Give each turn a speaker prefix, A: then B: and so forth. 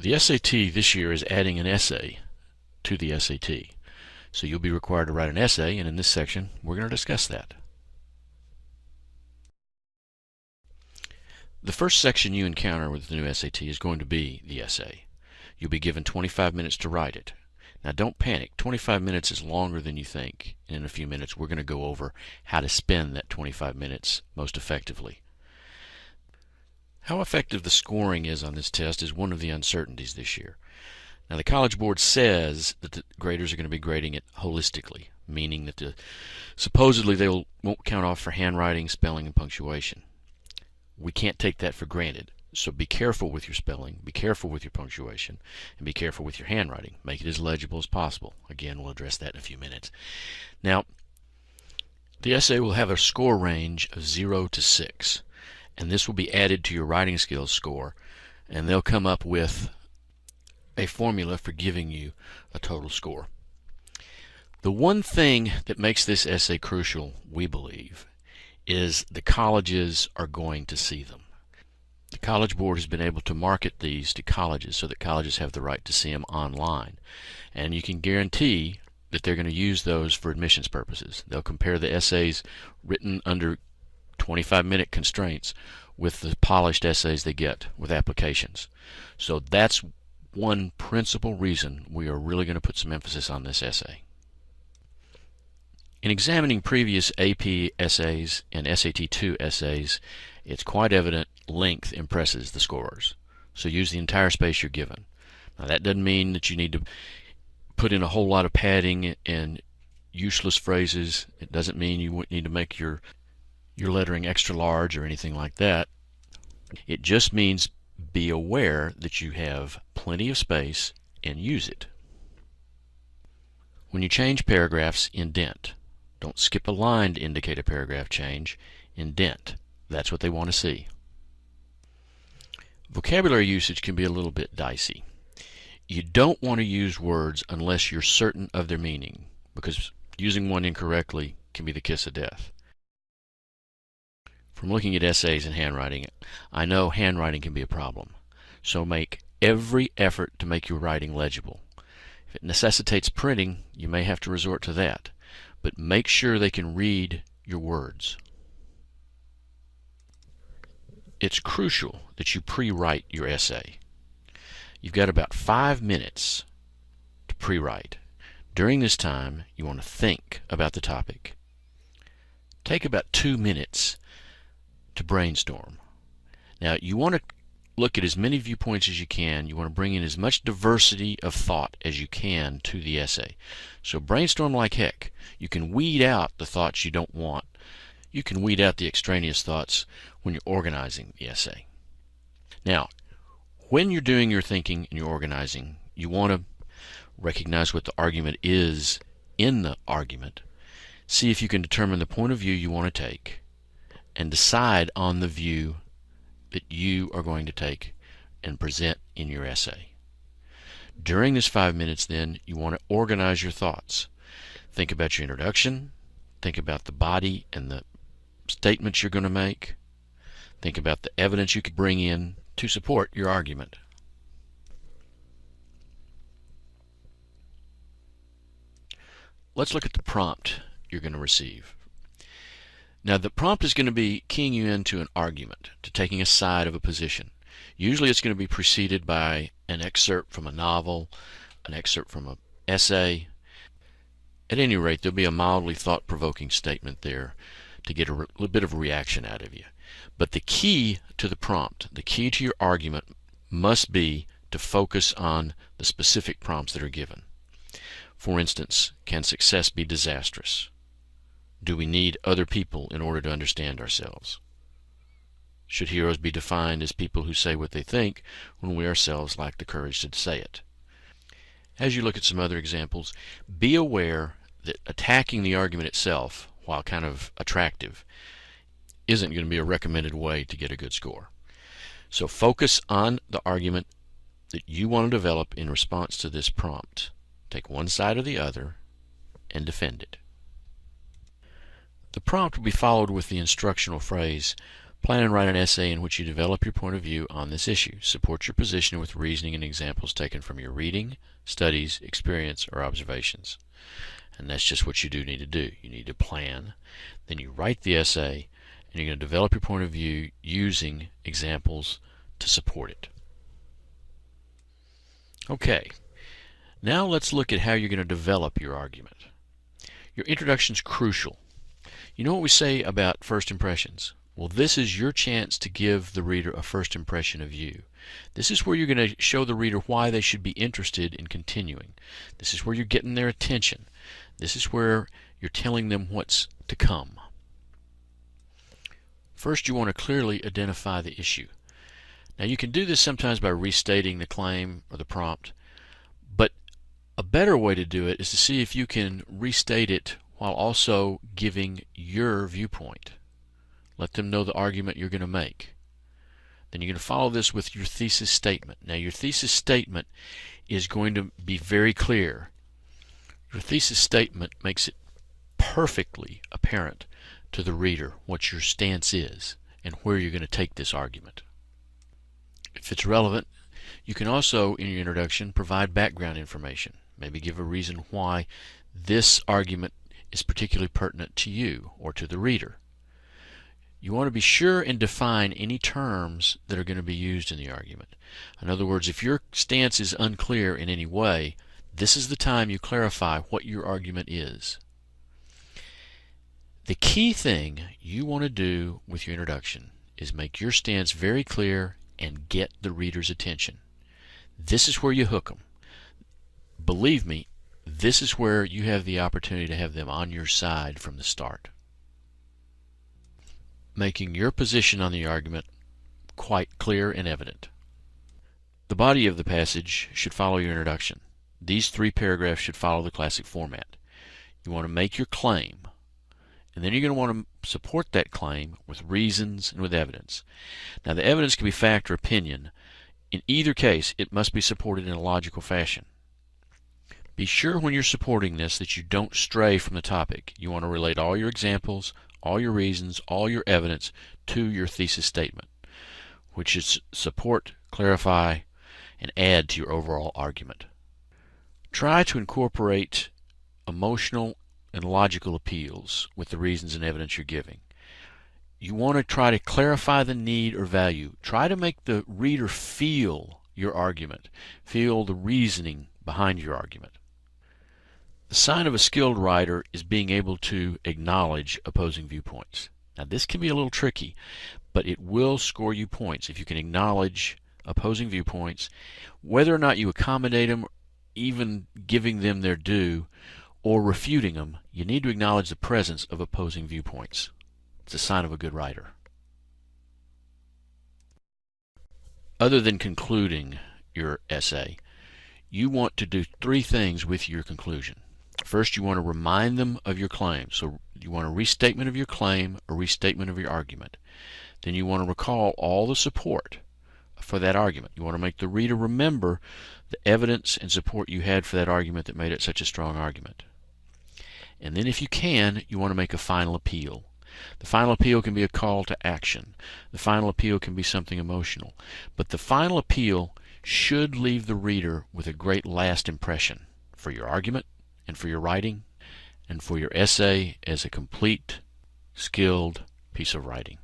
A: The SAT this year is adding an essay to the SAT. So you'll be required to write an essay, and in this section we're going to discuss that. The first section you encounter with the new SAT is going to be the essay. You'll be given 25 minutes to write it. Now don't panic. 25 minutes is longer than you think. And in a few minutes we're going to go over how to spend that 25 minutes most effectively. How effective the scoring is on this test is one of the uncertainties this year. Now the College Board says that the graders are going to be grading it holistically, meaning that supposedly they won't count off for handwriting, spelling, and punctuation. We can't take that for granted. So be careful with your spelling, be careful with your punctuation, and be careful with your handwriting. Make it as legible as possible. Again, we'll address that in a few minutes. Now, the essay will have a score range of 0 to 6. And this will be added to your writing skills score, and they'll come up with a formula for giving you a total score. The one thing that makes this essay crucial, we believe, is the colleges are going to see them. The College Board has been able to market these to colleges so that colleges have the right to see them online, and you can guarantee that they're going to use those for admissions purposes. They'll compare the essays written under 25-minute constraints with the polished essays they get with applications. So that's one principal reason we are really going to put some emphasis on this essay. In examining previous AP essays and SAT-2 essays, it's quite evident length impresses the scorers. So use the entire space you're given. Now that doesn't mean that you need to put in a whole lot of padding and useless phrases. It doesn't mean you need to make your lettering extra large or anything like that. It just means be aware that you have plenty of space and use it. When you change paragraphs, indent. Don't skip a line to indicate a paragraph change. Indent. That's what they want to see. Vocabulary usage can be a little bit dicey. You don't want to use words unless you're certain of their meaning, because using one incorrectly can be the kiss of death. From looking at essays and handwriting, I know handwriting can be a problem. So make every effort to make your writing legible. If it necessitates printing, you may have to resort to that. But make sure they can read your words. It's crucial that you pre-write your essay. You've got about 5 minutes to pre-write. During this time, you want to think about the topic. Take about 2 minutes to brainstorm. Now, you want to look at as many viewpoints as you can. You want to bring in as much diversity of thought as you can to the essay. So brainstorm like heck. You can weed out the thoughts you don't want. You can weed out the extraneous thoughts when you're organizing the essay. Now, when you're doing your thinking and your organizing, you want to recognize what the argument is in the argument. See if you can determine the point of view you want to take, and decide on the view that you are going to take and present in your essay. During this 5 minutes, then, you want to organize your thoughts. Think about your introduction. Think about the body and the statements you're going to make. Think about the evidence you could bring in to support your argument. Let's look at the prompt you're going to receive. Now the prompt is going to be keying you into an argument, to taking a side of a position. Usually it's going to be preceded by an excerpt from a novel, an excerpt from an essay. At any rate, there'll be a mildly thought-provoking statement there to get a little bit of a reaction out of you. But the key to the prompt, the key to your argument, must be to focus on the specific prompts that are given. For instance, can success be disastrous? Do we need other people in order to understand ourselves? Should heroes be defined as people who say what they think when we ourselves lack the courage to say it? As you look at some other examples, be aware that attacking the argument itself, while kind of attractive, isn't going to be a recommended way to get a good score. So focus on the argument that you want to develop in response to this prompt. Take one side or the other and defend it. The prompt will be followed with the instructional phrase, Plan and write an essay in which you develop your point of view on this issue. Support your position with reasoning and examples taken from your reading, studies, experience, or observations. And that's just what you do need to do. You need to plan, then you write the essay, and you're going to develop your point of view using examples to support it. Okay, now let's look at how you're going to develop your argument. Your introduction is crucial. You know what we say about first impressions? Well, this is your chance to give the reader a first impression of you. This is where you're going to show the reader why they should be interested in continuing. This is where you're getting their attention. This is where you're telling them what's to come. First, you want to clearly identify the issue. Now, you can do this sometimes by restating the claim or the prompt, but a better way to do it is to see if you can restate it while also giving your viewpoint. Let them know the argument you're going to make. Then you're going to follow this with your thesis statement. Now, your thesis statement is going to be very clear. Your thesis statement makes it perfectly apparent to the reader what your stance is and where you're going to take this argument. If it's relevant, you can also, in your introduction, provide background information. Maybe give a reason why this argument is particularly pertinent to you or to the reader. You want to be sure and define any terms that are going to be used in the argument. In other words, if your stance is unclear in any way, this is the time you clarify what your argument is. The key thing you want to do with your introduction is make your stance very clear and get the reader's attention. This is where you hook them. Believe me, this is where you have the opportunity to have them on your side from the start. Making your position on the argument quite clear and evident. The body of the passage should follow your introduction. These 3 paragraphs should follow the classic format. You want to make your claim, and then you're going to want to support that claim with reasons and with evidence. Now, the evidence can be fact or opinion. In either case, it must be supported in a logical fashion. Be sure when you're supporting this that you don't stray from the topic. You want to relate all your examples, all your reasons, all your evidence to your thesis statement, which is support, clarify, and add to your overall argument. Try to incorporate emotional and logical appeals with the reasons and evidence you're giving. You want to try to clarify the need or value. Try to make the reader feel your argument, feel the reasoning behind your argument. The sign of a skilled writer is being able to acknowledge opposing viewpoints. Now, this can be a little tricky, but it will score you points if you can acknowledge opposing viewpoints, whether or not you accommodate them, even giving them their due, or refuting them. You need to acknowledge the presence of opposing viewpoints. It's a sign of a good writer. Other than concluding your essay, you want to do 3 things with your conclusion. First, you want to remind them of your claim. So you want a restatement of your claim, a restatement of your argument. Then you want to recall all the support for that argument. You want to make the reader remember the evidence and support you had for that argument that made it such a strong argument. And then if you can, you want to make a final appeal. The final appeal can be a call to action. The final appeal can be something emotional. But the final appeal should leave the reader with a great last impression for your argument and for your writing and for your essay as a complete, skilled piece of writing.